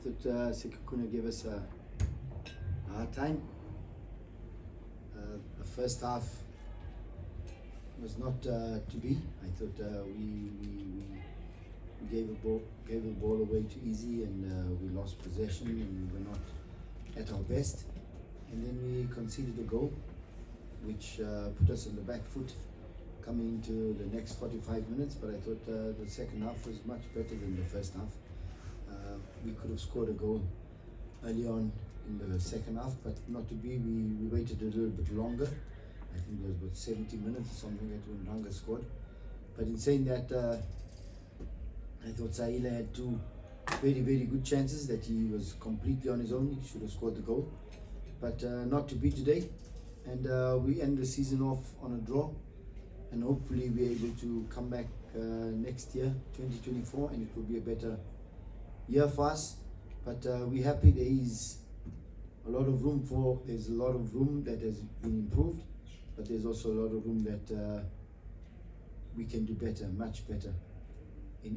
thought Sekhukhune gave us a hard time. The first half was not to be. I thought we gave the ball away too easy, and we lost possession, and we were not at our best. And then we conceded a goal, which put us on the back foot coming into the next 45 minutes. But I thought the second half was much better than the first half. We could have scored a goal early on in the second half, but not to be. We waited a little bit longer. I think it was about 70 minutes or something that when Ranga scored. But in saying that, I thought Sahila had two very, very good chances that he was completely on his own. He should have scored the goal. But not to be today. And we end the season off on a draw. And hopefully we're able to come back next year, 2024, and it will be a better year for us. But we're happy there is a lot of room there's a lot of room that has been improved, but there's also a lot of room that we can do better, much better in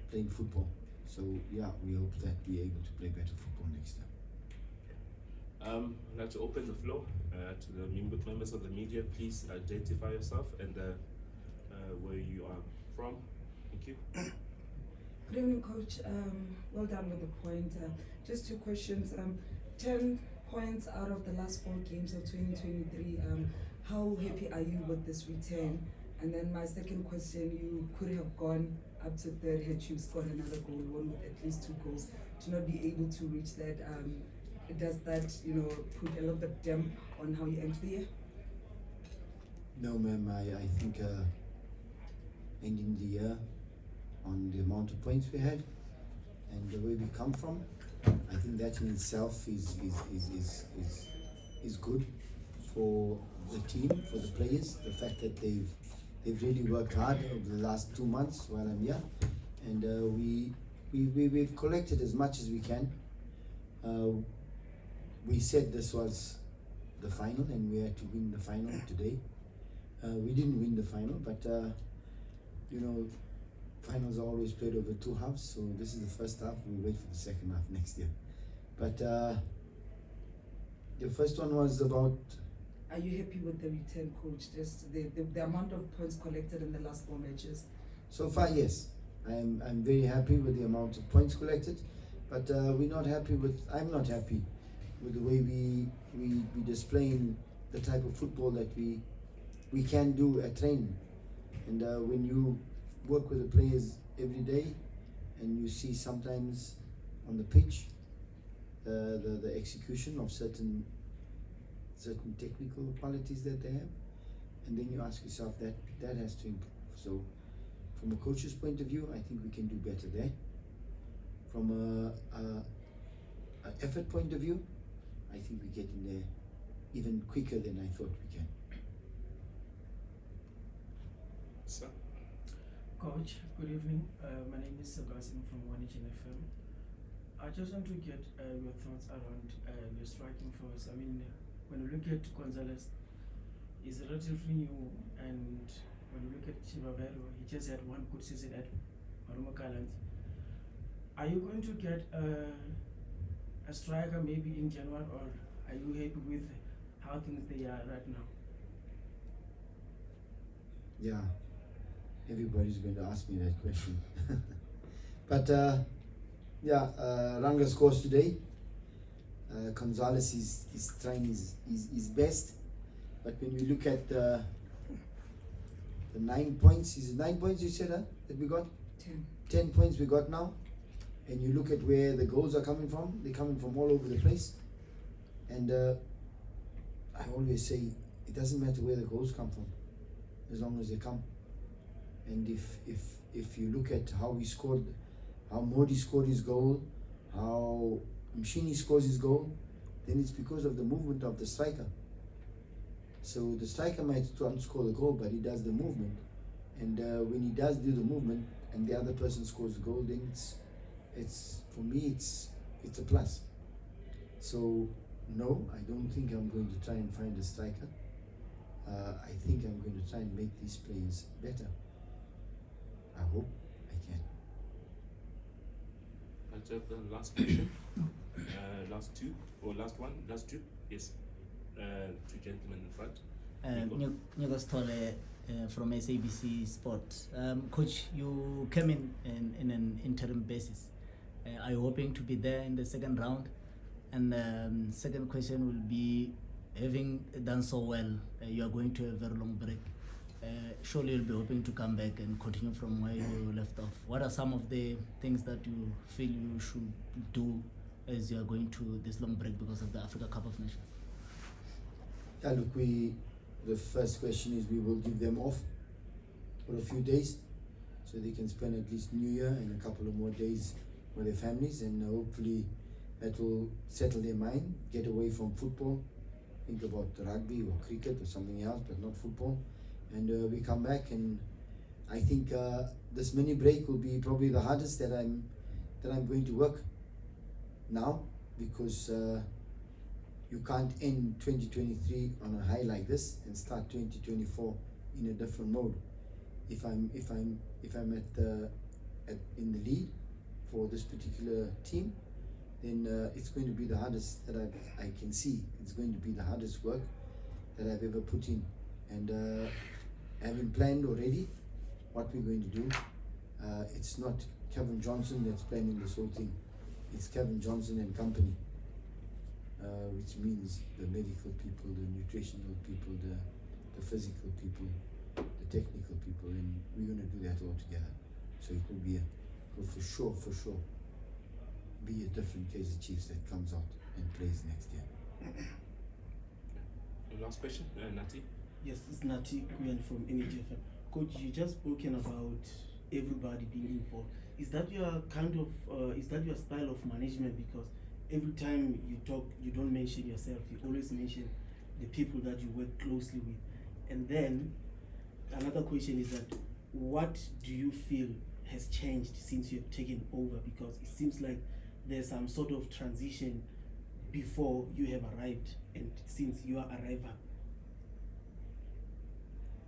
playing football. So yeah, we hope that we're able to play better football next year. I'd like to open the floor to the members of the media. Please identify yourself and where you are from. Thank you. Good evening, Coach. Well done with the point. Just two questions. 10 points out of the last 4 games of 2023. How happy are you with this return? And then my second question, you could have gone up to third had you scored another goal, one with at least 2 goals. To not be able to reach that, does that, put a little bit damp on how you end the year? No, ma'am. I think ending the year on the amount of points we had and the way we come from, I think that in itself is good for the team, for the players. The fact that they've really worked hard over the last 2 months while I'm here, and we've collected as much as we can. We said this was the final, and we had to win the final today. We didn't win the final, but finals are always played over 2 halves, so this is the first half. We'll wait for the second half next year. But the first one was about... Are you happy with the return, Coach? Just the amount of points collected in the last 4 matches? So far, yes. I'm very happy with the amount of points collected, but I'm not happy with the way we displaying the type of football that we can do at training. And when you work with the players every day, and you see sometimes on the pitch the execution of certain technical qualities that they have, and then you ask yourself that has to improve. So from a coach's point of view, I think we can do better there. From an effort point of view, I think we get in there even quicker than I thought we can. Sir? Coach, good evening. My name is Sebastian from 1HN FM. I just want to get your thoughts around your striking force. I mean, when you look at Gonzalez, he's relatively new, and when you look at Chibabelo, he just had 1 good season at Marumo Gallants. Are you going to get a striker maybe in January, or are you happy with how things they are right now? Yeah, everybody's going to ask me that question. But Ranga scores today. Gonzalez is trying his best, but when you look at the 9 points, is it 9 points you said that we got? 10 points we got now, and you look at where the goals are coming from, they're coming from all over the place. And I always say it doesn't matter where the goals come from, as long as they come. And if you look at how we scored, how Modi scored his goal, how Mshini scores his goal, then it's because of the movement of the striker. So the striker might not score the goal, but he does the movement. And when he does do the movement and the other person scores the goal, then it's for me it's a plus. So no, I don't think I'm going to try and find a striker. I think I'm going to try and make these players better. I hope I can. let's have the last question. Last two, or last one, last two, yes. Two gentlemen in front. Nico Stole from SABC Sport. Coach, you came in an interim basis. Are you hoping to be there in the second round? And second question will be, having done so well, you are going to a very long break. Surely you'll be hoping to come back and continue from where you left off. What are some of the things that you feel you should do as you are going to this long break because of the Africa Cup of Nations? Yeah, look, the first question is we will give them off for a few days so they can spend at least New Year and a couple of more days with their families, and hopefully that will settle their mind, get away from football, think about rugby or cricket or something else, but not football. And we come back, and I think this mini break will be probably the hardest that I'm going to work now, because you can't end 2023 on a high like this and start 2024 in a different mode. If I'm in the lead for this particular team, then it's going to be the hardest that I can see. It's going to be the hardest work that I've ever put in, and having planned already what we're going to do. It's not Kevin Johnson that's planning this whole thing. It's Kevin Johnson and company, which means the medical people, the nutritional people, the physical people, the technical people, and we're going to do that all together. So it will for sure be a different Kaizer Chiefs that comes out and plays next year. The last question, Nati. Yes, it's Nati Kuyan from NHFM. Coach, you just spoken about everybody being involved. Is that your is that your style of management? Because every time you talk, you don't mention yourself. You always mention the people that you work closely with. And then another question is that, what do you feel has changed since you've taken over? Because it seems like there's some sort of transition before you have arrived and since your arrival.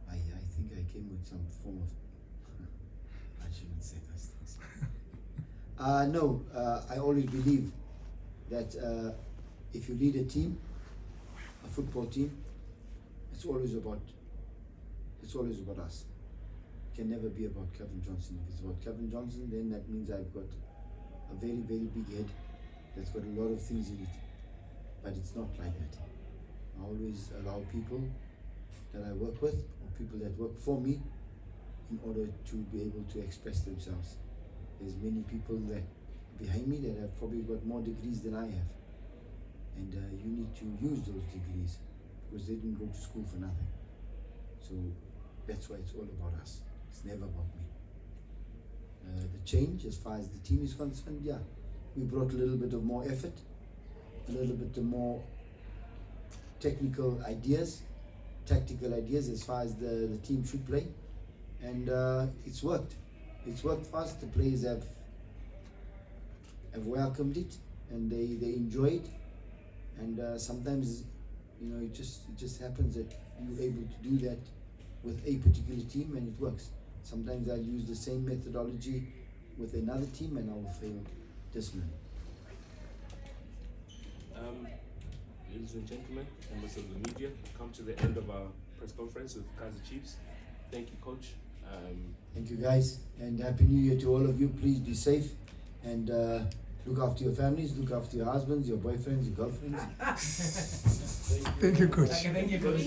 I think I came with some form of I shouldn't say those things. No, I always believe that if you lead a team, a football team, it's always about us. It can never be about Kevin Johnson. If it's about Kevin Johnson, then that means I've got a very, very big head that's got a lot of things in it. But it's not like that. I always allow people that I work with, or people that work for me, in order to be able to express themselves. There's many people that behind me that have probably got more degrees than I have, and you need to use those degrees because they didn't go to school for nothing. So that's why it's all about us. It's never about me. The change as far as the team is concerned, yeah, we brought a little bit of more effort, a little bit more technical ideas, tactical ideas as far as the team should play, and it's worked. It's worked for us. The players have welcomed it, and they enjoy it. And sometimes, you know, it just happens that you're able to do that with a particular team, and it works. Sometimes I'll use the same methodology with another team, and I will fail dismally. Ladies and gentlemen, members of the media, come to the end of our press conference with Kaizer Chiefs. Thank you, Coach. Thank you, guys, and Happy New Year to all of you. Please be safe and look after your families, look after your husbands, your boyfriends, your girlfriends. Thank you, Coach. Thank you, Coach.